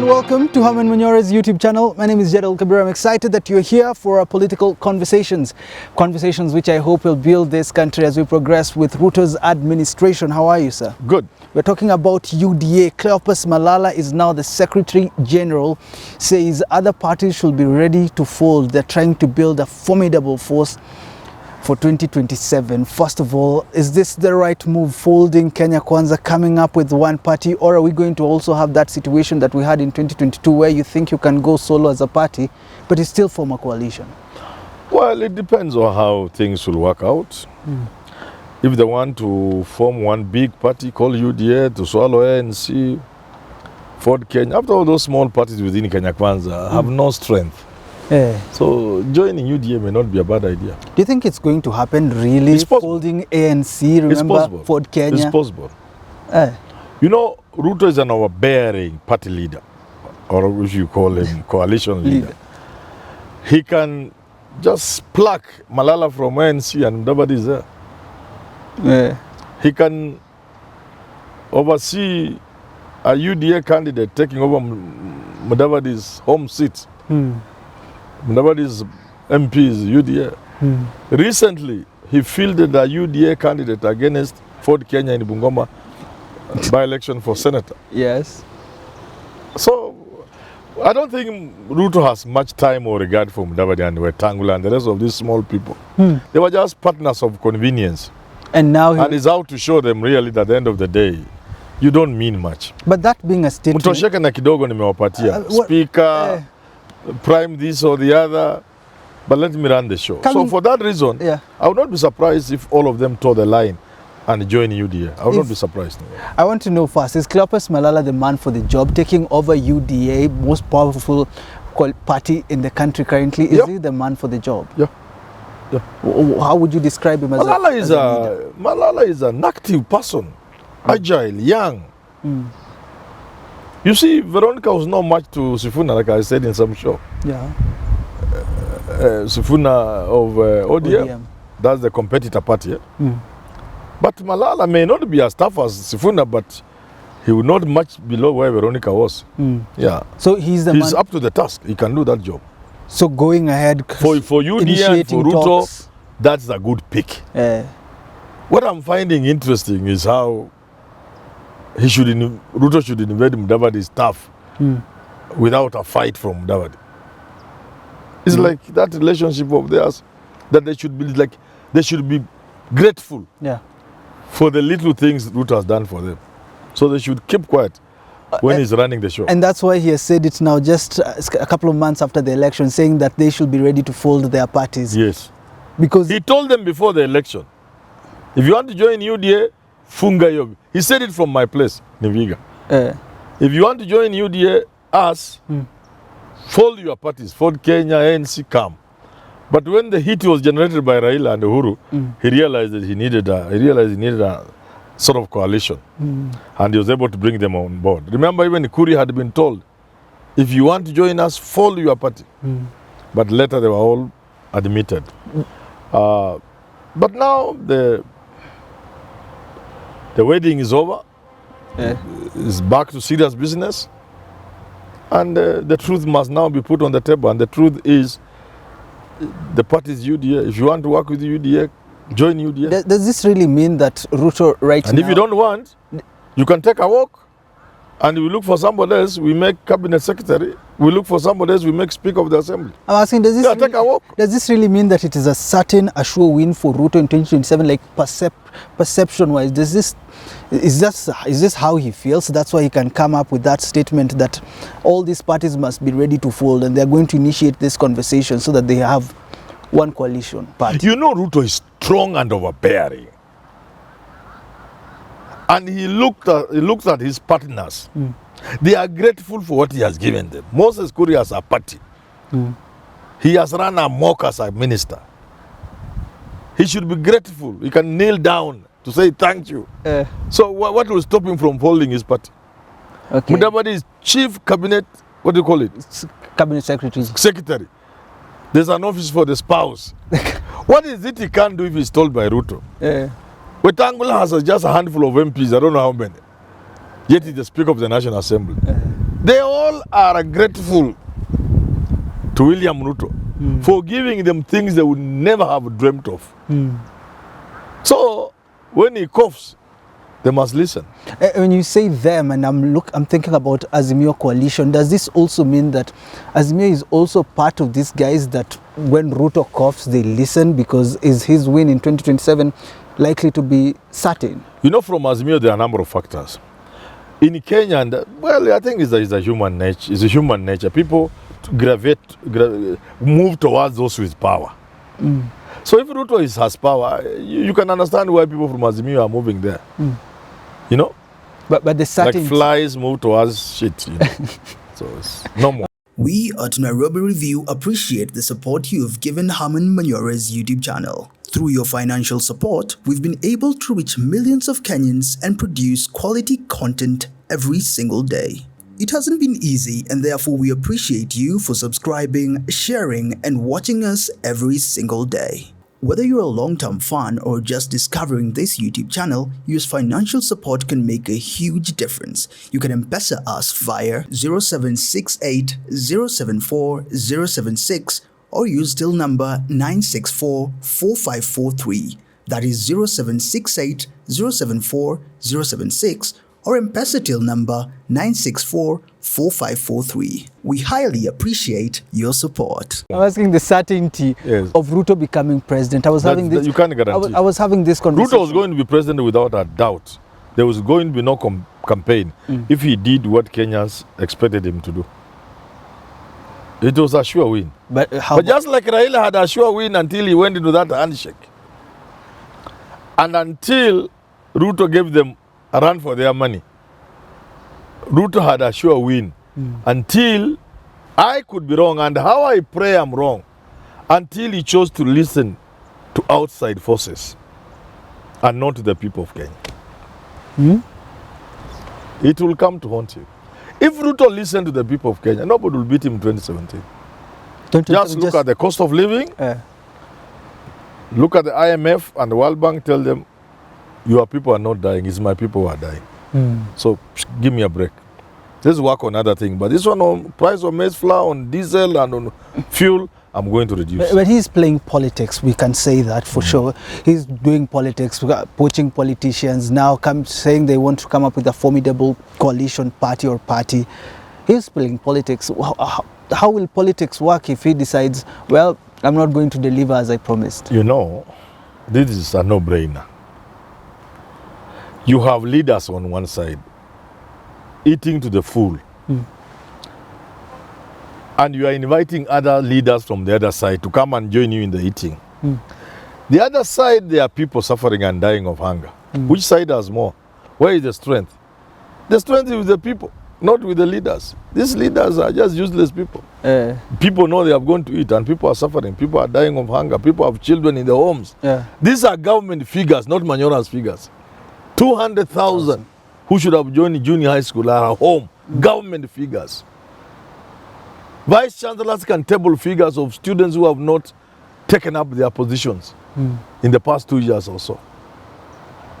and welcome to Herman Manyora's YouTube channel. My name is Jedel Kabir. I'm excited that you're here for our political conversations which I hope will build this country as we progress with Ruto's administration. How are you, sir? Good. We're talking about UDA. Cleopas Malala is now the Secretary General, says other parties should be ready to fold. They're trying to build a formidable force for 2027. First of all, is this the right move, folding Kenya Kwanza, coming up with one party, or are we going to also have that situation that we had in 2022 where you think you can go solo as a party but you still form a coalition? Well, it depends on how things will work out. If they want to form one big party called UDA to swallow ANC, Ford Kenya, after all those small parties within Kenya Kwanza have no strength. So joining UDA may not be a bad idea. Do you think it's going to happen really? It's possible. Folding ANC, remember, It's possible. Ford Kenya? It's possible. You know, Ruto is an overbearing party leader, or if you call him coalition leader. He can just pluck Malala from ANC and nobody is there. He can oversee a UDA candidate taking over Mudavadi's home seat. Mudavadi's MP is UDA. Recently, he fielded a UDA candidate against Ford Kenya in Bungoma by-election for senator. Yes. So, I don't think Ruto has much time or regard for Mudavadi and Wetangula and the rest of these small people. They were just partners of convenience. And now he's out to show them really that at the end of the day, you don't mean much. But that being a statement... Mtosheke na kidogo nimewapatia. Speaker, prime this or the other, but let me run the show. So for that reason, I would not be surprised if all of them toe the line and join UDA. I would not be surprised. I want to know first, is Cleopas Malala the man for the job, taking over UDA, most powerful party in the country currently? Is he the man for the job? Yeah. How would you describe him as Malala a leader? Malala is an active person, agile, young. You see, Veronica was not much to Sifuna, like I said in some show. Sifuna of ODM, that's the competitor party. But Malala may not be as tough as Sifuna, but he will not much below where Veronica was. So he's up to the task. He can do that job. So going ahead for UDA and for Ruto, that's a good pick. What I'm finding interesting is how Ruto should invade Mudavadi's staff without a fight from Mudavadi. It's like that relationship of theirs that they should be grateful for the little things Ruto has done for them. So they should keep quiet when he's running the show. And that's why he has said it now, just a couple of months after the election, saying that they should be ready to fold their parties. Yes. Because he told them before the election, if you want to join UDA, funga yobi. He said it from my place, Niviga. If you want to join UDA, fold your parties. Fold Kenya, ANC, come. But when the heat was generated by Raila and Uhuru, he realized that he needed a sort of coalition. And he was able to bring them on board. Remember, even Kuri had been told, if you want to join us, fold your party. But later they were all admitted. But now the wedding is over. It's back to serious business. And the truth must now be put on the table. And the truth is, the party is UDA. If you want to work with UDA, join UDA. Does this really mean that Ruto now... And if you don't want, you can take a walk. And we look for somebody else, we make cabinet secretary. We look for somebody else, we make speaker of the assembly. I'm asking, does this really mean that it is a sure win for Ruto in 2027, like perception-wise? Is this how he feels? That's why he can come up with that statement that all these parties must be ready to fold and they're going to initiate this conversation so that they have one coalition party. You know, Ruto is strong and overbearing. And he looked at his partners. They are grateful for what he has given them. Moses Kuri as a party. He has run amok as a minister. He should be grateful. He can kneel down to say thank you. So what will stop him from folding his party? Mudavadi is chief cabinet, what do you call it? Cabinet secretary. Secretary. There's an office for the spouse. What is it he can't do if he's told by Ruto? Wetangula has just a handful of MPs, I don't know how many. Yet he's the Speaker of the National Assembly. They all are grateful to William Ruto for giving them things they would never have dreamt of. So when he coughs, they must listen. When you say them, and I'm thinking about Azimio coalition, does this also mean that Azimio is also part of these guys that when Ruto coughs, they listen, because is his win in 2027 likely to be certain? You know, from Azimio, there are a number of factors. In Kenya, well, I think it's a human nature. It's a human nature. People move towards those with power. So if Ruto has power, you can understand why people from Azimio are moving there. You know? But the certainty... Like flies move towards shit, you know? So it's no more. We at Nairobi Review appreciate the support you have given Herman Manyora's YouTube channel. Through your financial support, we've been able to reach millions of Kenyans and produce quality content every single day. It hasn't been easy, and therefore we appreciate you for subscribing, sharing, and watching us every single day. Whether you're a long-term fan or just discovering this YouTube channel, your financial support can make a huge difference. You can M-Pesa us via 0768 074 076 or use till number 964 4543. That is 0768 074 076 or M-Pesa till number 964 4543. We highly appreciate your support. I'm asking the certainty of Ruto becoming president. You can't guarantee. I was having this conversation. Ruto was going to be president without a doubt. There was going to be no campaign if he did what Kenyans expected him to do. It was a sure win. But just like Raila had a sure win until he went into that handshake. And until Ruto gave them a run for their money, Ruto had a sure win until, I could be wrong, and how I pray I'm wrong, until he chose to listen to outside forces and not to the people of Kenya. It will come to haunt you. If Ruto listened to the people of Kenya, nobody will beat him in 2017. Just look at the cost of living. Look at the IMF and the World Bank, tell them, your people are not dying, it's my people who are dying. So give me a break. Let's work on other things. But this one on price of maize flour, on diesel and on fuel, I'm going to reduce. But he's playing politics, we can say that for sure. He's doing politics, poaching politicians, now saying they want to come up with a formidable coalition party or party. He's playing politics. How will politics work if he decides, well, I'm not going to deliver as I promised? You know, this is a no-brainer. You have leaders on one side, eating to the full. And you are inviting other leaders from the other side to come and join you in the eating. The other side, there are people suffering and dying of hunger. Which side has more? Where is the strength? The strength is with the people, not with the leaders. These leaders are just useless people. People know they have gone to eat and people are suffering. People are dying of hunger. People have children in their homes. These are government figures, not Manyora's figures. 200,000 who should have joined junior high school are at home. Government figures. Vice chancellors can table figures of students who have not taken up their positions in the past 2 years or so.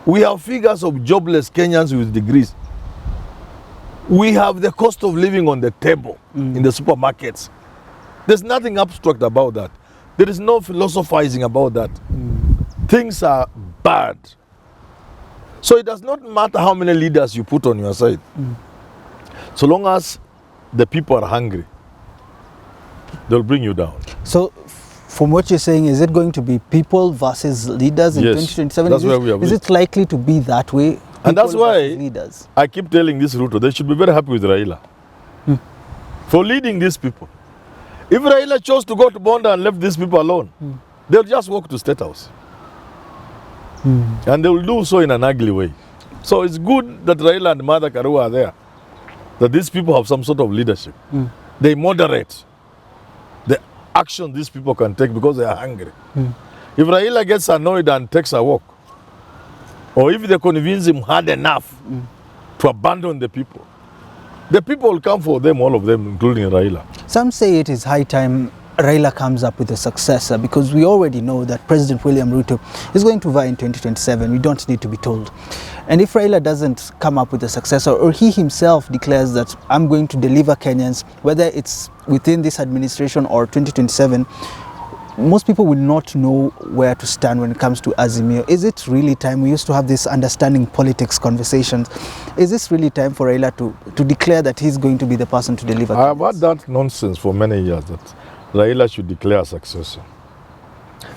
We have figures of jobless Kenyans with degrees. We have the cost of living on the table in the supermarkets. There's nothing abstract about that. There is no philosophizing about that. Things are bad. So it does not matter how many leaders you put on your side. So long as the people are hungry, they'll bring you down. So from what you're saying, is it going to be people versus leaders in 2027? That's where we are. Is it likely to be that way? And that's why I keep telling this Ruto, they should be very happy with Raila for leading these people. If Raila chose to go to Bonda and left these people alone, they'll just walk to State House. And they will do so in an ugly way. So it's good that Raila and Mother Karua are there, that these people have some sort of leadership. They moderate the action these people can take because they are hungry. If Raila gets annoyed and takes a walk, or if they convince him hard enough to abandon the people will come for them, all of them, including Raila. Some say it is high time Raila comes up with a successor, because we already know that President William Ruto is going to vie in 2027. We don't need to be told. And if Raila doesn't come up with a successor, or he himself declares that I'm going to deliver Kenyans, whether it's within this administration or 2027, most people will not know where to stand when it comes to Azimio. Is it really time? We used to have this understanding politics conversations. Is this really time for Raila to declare that he's going to be the person to deliver? I have had that nonsense for many years, that Raila should declare a successor.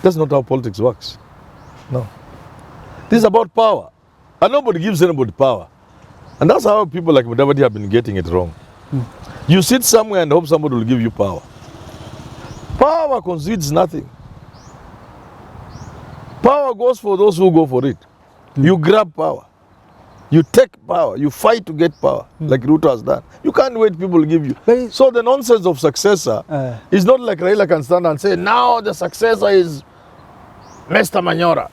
That's not how politics works. No. This is about power. And nobody gives anybody power. And that's how people like Mudavadi have been getting it wrong. You sit somewhere and hope somebody will give you power. Power concedes nothing. Power goes for those who go for it. You grab power. You take power. You fight to get power, like Ruto has done. You can't wait people to give you. So the nonsense of successor is not like Raila can stand and say, now the successor is Mr. Manyora.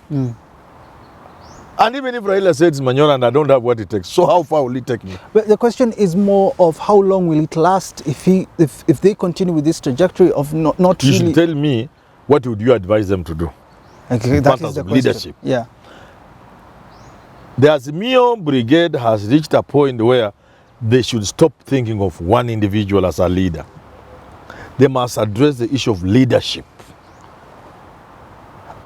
And even if Raila says Manyora and I don't have what it takes, so how far will it take me? But the question is more of how long will it last if they continue with this trajectory of not You really... should tell me, what would you advise them to do? Okay, that is the question. Leadership. Yeah. The Azimio brigade has reached a point where they should stop thinking of one individual as a leader. They must address the issue of leadership.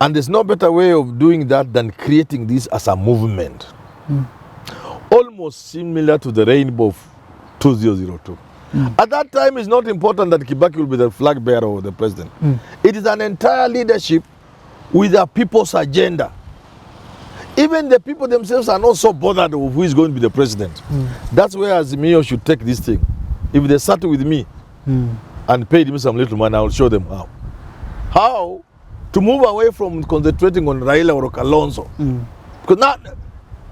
And there's no better way of doing that than creating this as a movement. Almost similar to the rainbow of 2002. At that time, it's not important that Kibaki will be the flag bearer or the president. It is an entire leadership with a people's agenda. Even the people themselves are not so bothered of who is going to be the president. That's where Azimio should take this thing. If they start with me and paid me some little money, I will show them how. How to move away from concentrating on Raila or Kalonzo. Because now,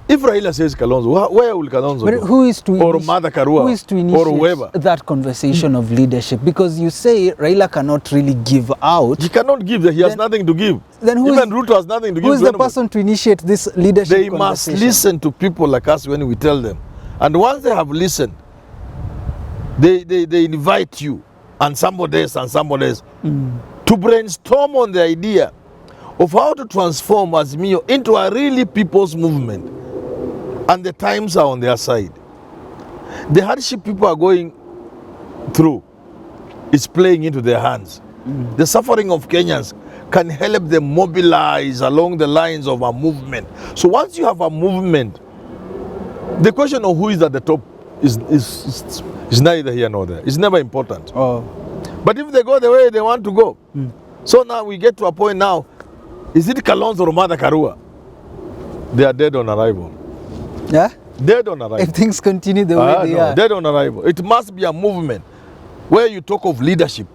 if Raila says Kalonzo, where will Kalonzo But go? who is to Or Mother Karua, who is to initiate or whoever. that conversation of leadership? Because you say Raila cannot really give out. He cannot give, he has nothing to give. Then Even Ruto has nothing to give. Who is to the anybody. person to initiate this leadership They must conversation? listen to people like us when we tell them. And once they have listened, they invite you and somebody else to brainstorm on the idea of how to transform Azimio into a really people's movement. And the times are on their side. The hardship people are going through is playing into their hands. The suffering of Kenyans can help them mobilize along the lines of a movement. So once you have a movement, the question of who is at the top is neither here nor there. It's never important. But if they go the way they want to go, so now we get to a point now, is it Kalonzo or Mother Karua? They are dead on arrival. Yeah? Dead on arrival. If things continue the way they are. Dead on arrival. It must be a movement where you talk of leadership,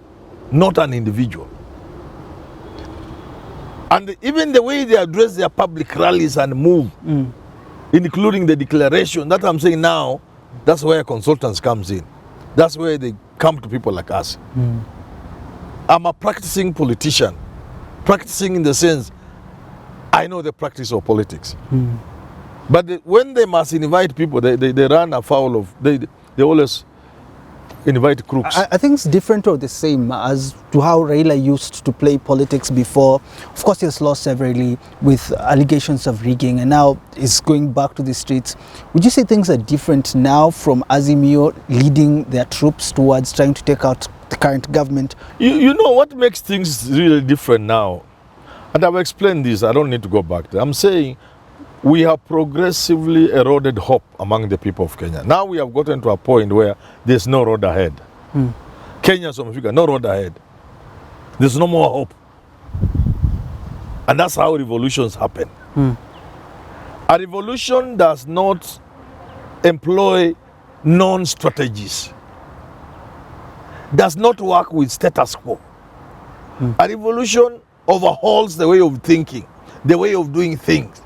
not an individual. And even the way they address their public rallies and move, including the declaration, that I'm saying now, that's where consultants comes in. That's where they come to people like us. I'm a practicing politician. Practicing in the sense, I know the practice of politics. But when they must invite people, they run afoul of, they always invite crooks. I think it's different or the same as to how Raila used to play politics before. Of course, he has lost severally with allegations of rigging, and now is going back to the streets. Would you say things are different now from Azimio leading their troops towards trying to take out the current government? You know what makes things really different now? And I've explained this, I don't need to go back there. I'm saying we have progressively eroded hope among the people of Kenya. Now we have gotten to a point where there's no road ahead. Kenyans of Africa, no road ahead. There's no more hope. And that's how revolutions happen. A revolution does not employ known strategies, does not work with status quo. A revolution overhauls the way of thinking, the way of doing things.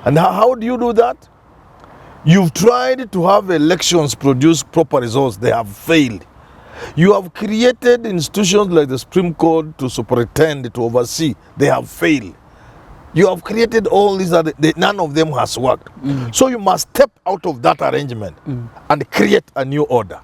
And how do you do that? You've tried to have elections produce proper results. They have failed. You have created institutions like the Supreme Court to superintend, to oversee. They have failed. You have created all these, none of them has worked. So you must step out of that arrangement and create a new order.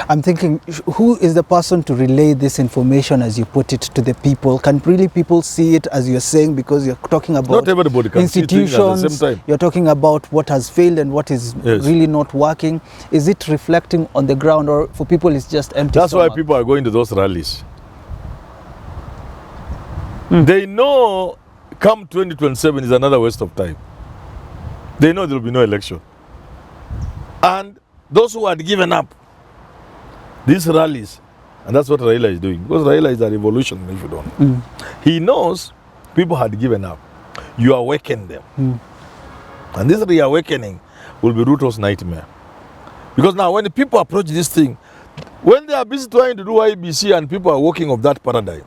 I'm thinking, who is the person to relay this information as you put it to the people? Can really people see it as you're saying, because you're talking about Not everybody can institutions, see things at the same time. you're talking about what has failed and what is really not working. Is it reflecting on the ground, or for people it's just empty That's stomach? why people are going to those rallies. They know come 2027 is another waste of time. They know there will be no election. And those who had given up these rallies, and that's what Raila is doing, because Raila is a revolution, if you don't. He knows people had given up. You awaken them. And this reawakening will be Ruto's nightmare. Because now when the people approach this thing, when they are busy trying to do IBC and people are working of that paradigm,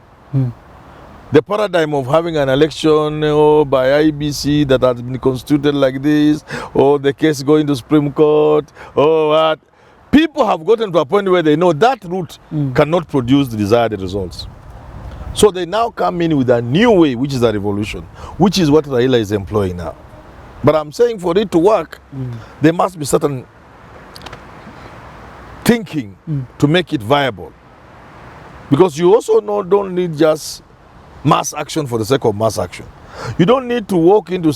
the paradigm of having an election by IBC that has been constituted like this, or the case going to Supreme Court, or what, people have gotten to a point where they know that route cannot produce the desired results. So they now come in with a new way, which is a revolution, which is what Raila is employing now. But I'm saying for it to work, there must be certain thinking to make it viable. Because you also don't need just mass action for the sake of mass action. You don't need to walk into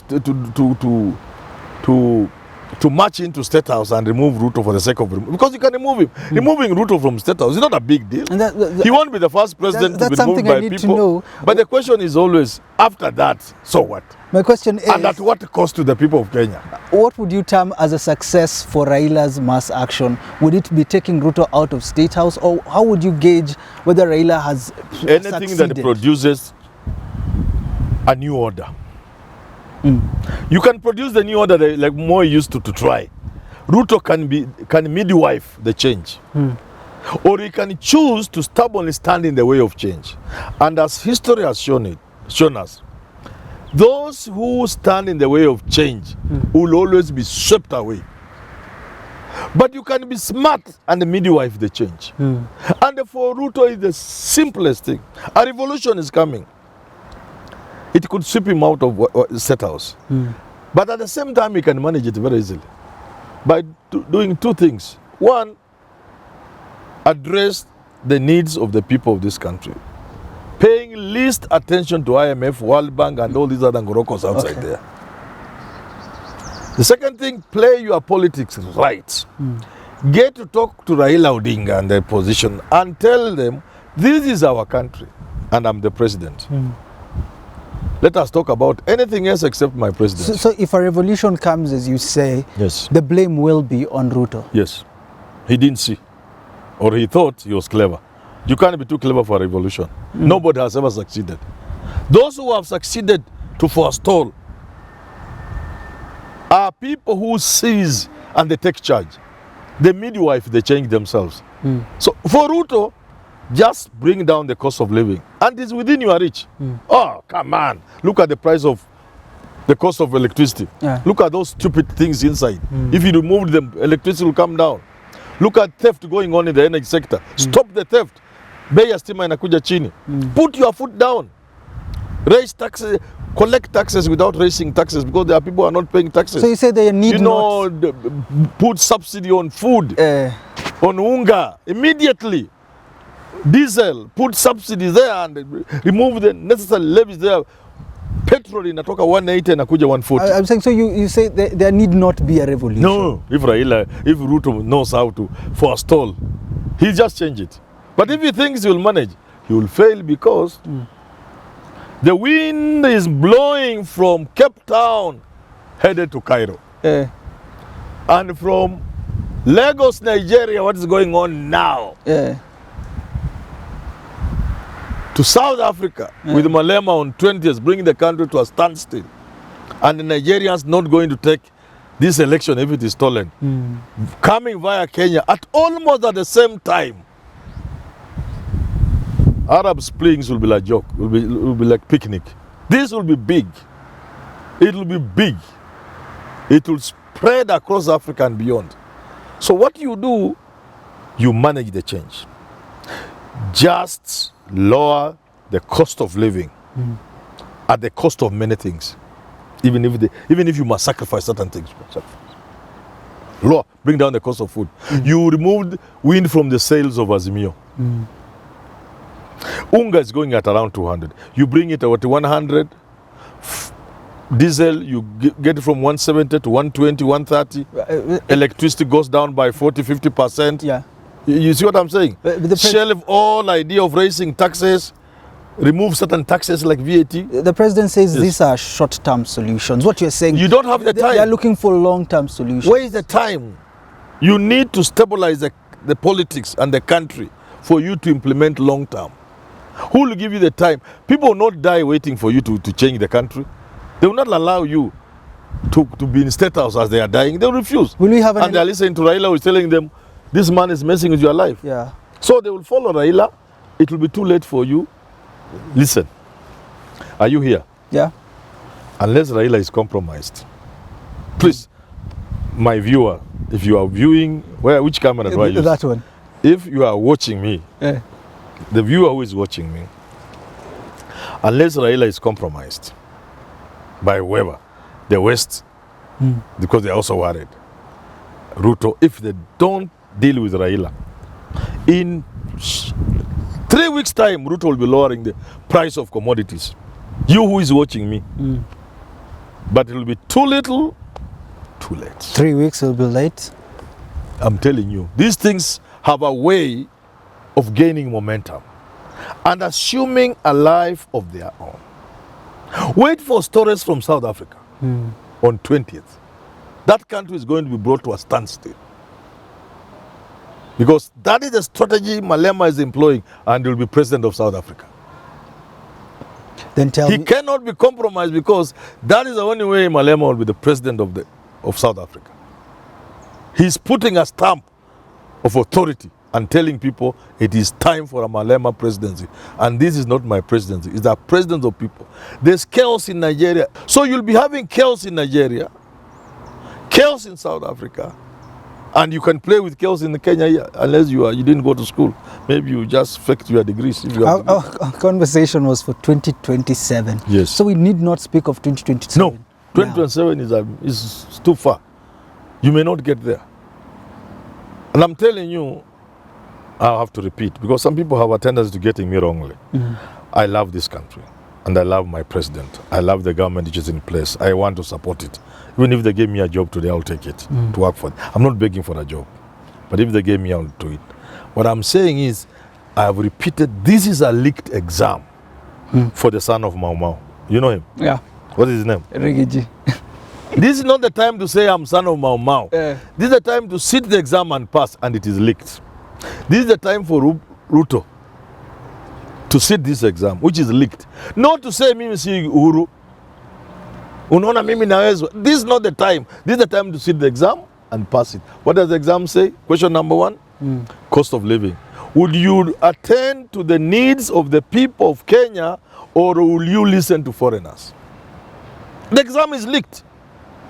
to march into State House and remove Ruto for the sake of because you can remove him. Removing Ruto from State House is not a big deal. And he won't be the first president to be removed by people. To know. But the question is always, after that, so what? My question is, and at what cost to the people of Kenya? What would you term as a success for Raila's mass action? Would it be taking Ruto out of State House, or how would you gauge whether Raila has anything succeeded? That produces a new order? You can produce the new order like more used to try. Ruto can midwife the change, or he can choose to stubbornly stand in the way of change. And as history has shown us, those who stand in the way of change will always be swept away. But you can be smart and midwife the change. And for Ruto is the simplest thing. A revolution is coming. It could sweep him out of State House. But at the same time, he can manage it very easily by doing two things. One, address the needs of the people of this country, paying least attention to IMF, World Bank, and all these other ngorokos outside there. The second thing, play your politics right. Get to talk to Raila Odinga and their position and tell them, this is our country and I'm the president. Let us talk about anything else except my president. So if a revolution comes, as you say, the blame will be on Ruto. Yes. He didn't see, or he thought he was clever. You can't be too clever for a revolution. Nobody has ever succeeded. Those who have succeeded to forestall are people who seize and they take charge. The midwife, they change themselves. So for Ruto, just bring down the cost of living. And it's within your reach. Oh, come on. Look at the price of the cost of electricity. Look at those stupid things inside. If you remove them, electricity will come down. Look at theft going on in the energy sector. Stop the theft. Bei ya stima inakuja chini. Put your foot down. Raise taxes, collect taxes without raising taxes, because there are people who are not paying taxes. So you say they need put subsidy on food, on unga, immediately. Diesel, put subsidies there and remove the necessary levies there. Petrol inatoka 180 na kuja 140. I'm saying, so you say there need not be a revolution. No, if Ruto knows how to forestall, he'll just change it. But if he thinks he will manage, he will fail, because the wind is blowing from Cape Town headed to Cairo. And from Lagos, Nigeria, what is going on now? To South Africa with Malema on 20th, bringing the country to a standstill. And the Nigerians not going to take this election if it is stolen. Coming via Kenya at almost at the same time. Arab Springs will be like joke, will be like picnic. This will be big. It will be big. It will spread across Africa and beyond. So what you do, you manage the change. Just lower the cost of living at the cost of many things, even if you must sacrifice certain things. Lower, bring down the cost of food. You removed wind from the sails of Azimio. Unga is going at around 200. You bring it at 100. Diesel, you get it from 170 to 120, 130. Electricity goes down by 40, 50%. Yeah. You see what I'm saying? The Shelve all idea of raising taxes, remove certain taxes like VAT. The president says these are short-term solutions. What you're saying, You don't have the time. They are looking for long-term solutions. Where is the time? You need to stabilize the politics and the country for you to implement long-term. Who will give you the time? People will not die waiting for you to change the country. They will not allow you to be in state house as they are dying. They will refuse. Will we have and they are listening to Raila, who is telling them, this man is messing with your life. Yeah. So they will follow Raila. It will be too late for you. Listen, are you here? Yeah. Unless Raila is compromised. Please, my viewer, if you are viewing, which camera do I use? That one. If you are watching me, the viewer who is watching me, unless Raila is compromised by whoever, the West, because they are also worried, Ruto, if they don't deal with Raila, in 3 weeks' time, Ruto will be lowering the price of commodities. You who is watching me. But it will be too little, too late. 3 weeks will be late. I'm telling you, these things have a way of gaining momentum and assuming a life of their own. Wait for stories from South Africa on 20th. That country is going to be brought to a standstill. Because that is the strategy Malema is employing, and he will be president of South Africa. Then tell He me. cannot be compromised, because that is the only way Malema will be the president of South Africa. He's putting a stamp of authority and telling people it is time for a Malema presidency. And this is not my presidency, it's the president of people. There's chaos in Nigeria. So you'll be having chaos in Nigeria, chaos in South Africa, and you can play with chaos in Kenya here, unless you didn't go to school. Maybe you just faked your degrees. If you have Our conversation was for 2027. Yes. So we need not speak of 2027. No, 2027 is too far. You may not get there. And I'm telling you, I'll have to repeat, because some people have a tendency to getting me wrongly. I love this country, and I love my president. I love the government which is in place. I want to support it. Even if they gave me a job today, I'll take it to work for it. I'm not begging for a job, but if they gave me, I'll do it. What I'm saying is, I have repeated, this is a leaked exam for the son of Mau Mau. You know him? Yeah. What is his name? Rigathi. This is not the time to say I'm son of Mau Mau. This is the time to sit the exam and pass, and it is leaked. This is the time for Ruto to sit this exam, which is leaked. Not to say mimi si Uhuru. Unaona mimi naweza. This is not the time. This is the time to sit the exam and pass it. What does the exam say? Question number 1, cost of living. Would you attend to the needs of the people of Kenya, or will you listen to foreigners? The exam is leaked.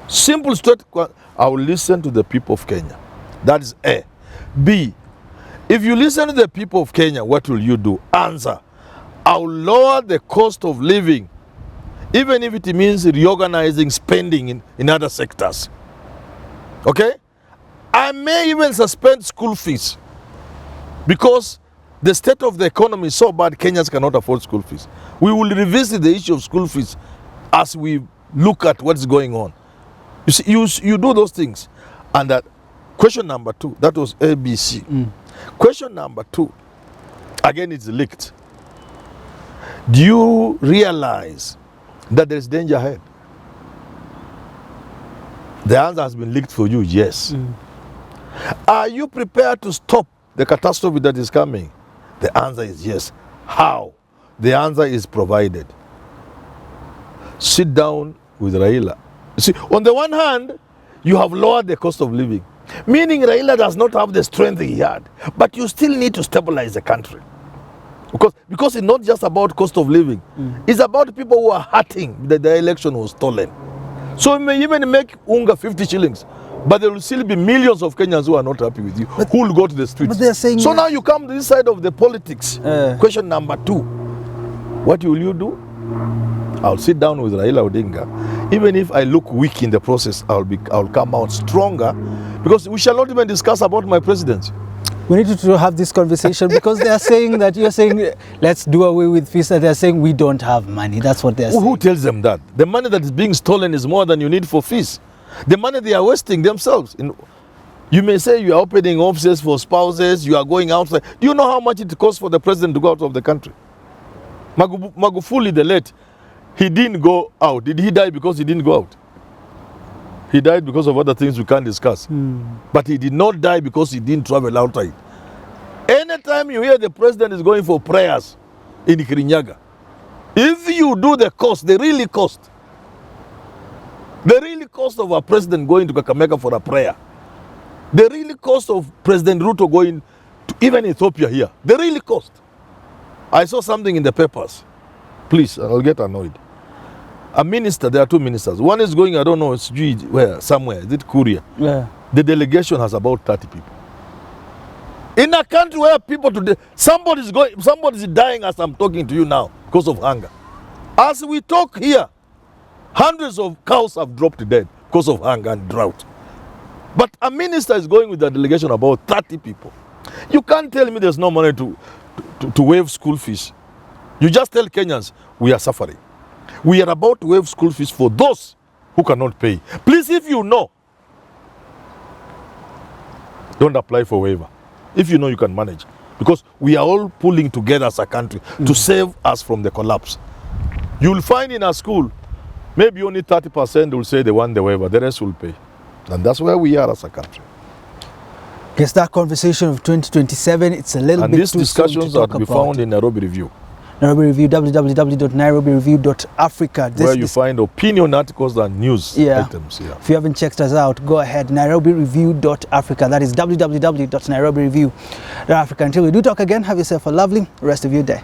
Simple, straight. I will listen to the people of Kenya. That is A. B. If you listen to the people of Kenya, what will you do? Answer. I will lower the cost of living, even if it means reorganizing spending in other sectors. Okay? I may even suspend school fees, because the state of the economy is so bad, Kenyans cannot afford school fees. We will revisit the issue of school fees as we look at what's going on. You see, you do those things. And that question number 2, that was ABC. Question number 2, again, it's leaked. Do you realize that there's danger ahead? The answer has been leaked for you, yes. Are you prepared to stop the catastrophe that is coming? The answer is yes. How? The answer is provided. Sit down with Raila. See, on the one hand, you have lowered the cost of living, meaning Raila does not have the strength he had, but you still need to stabilize the country. Because it's not just about cost of living. It's about people who are hurting that the election was stolen. So you may even make Unga 50 shillings, but there will still be millions of Kenyans who are not happy with you, who will go to the streets. But they're saying so now you come to this side of the politics. Question number 2, what will you do? I'll sit down with Raila Odinga. Even if I look weak in the process, I'll come out stronger because we shall not even discuss about my presidency. We need to have this conversation because they are saying that you're saying let's do away with fees, and they're saying we don't have money. That's what they're saying. Who tells them that? The money that is being stolen is more than you need for fees. The money they are wasting themselves. You may say you are opening offices for spouses, you are going outside. Do you know how much it costs for the president to go out of the country? Magufuli, the late, he didn't go out. Did he die because he didn't go out? He died because of other things we can't discuss. But he did not die because he didn't travel outside. Anytime you hear the president is going for prayers in Kirinyaga, if you do the cost, the really cost of a president going to Kakamega for a prayer, the really cost of President Ruto going to even Ethiopia here, the really cost. I saw something in the papers. Please, I'll get annoyed. A minister, there are two ministers. One is going, I don't know, it's where, somewhere. Is it Korea? Yeah. The delegation has about 30 people. In a country where people today, somebody's dying as I'm talking to you now because of hunger. As we talk here, hundreds of cows have dropped dead because of hunger and drought. But a minister is going with a delegation about 30 people. You can't tell me there's no money to waive school fees. You just tell Kenyans, we are suffering. We are about to waive school fees for those who cannot pay. Please, if you know, don't apply for waiver. If you know you can manage. Because we are all pulling together as a country to save us from the collapse. You'll find in a school, maybe only 30% will say they want the waiver, the rest will pay. And that's where we are as a country. Guess that conversation of 2027, it's a little and bit these too soon discussions to are talk to be about. found in Nairobi Review. Nairobi Review, www.nairobireview.africa. Where you find opinion articles and news items. Yeah. If you haven't checked us out, go ahead, nairobireview.africa. That is www.nairobireview.africa. Until we do talk again, have yourself a lovely rest of your day.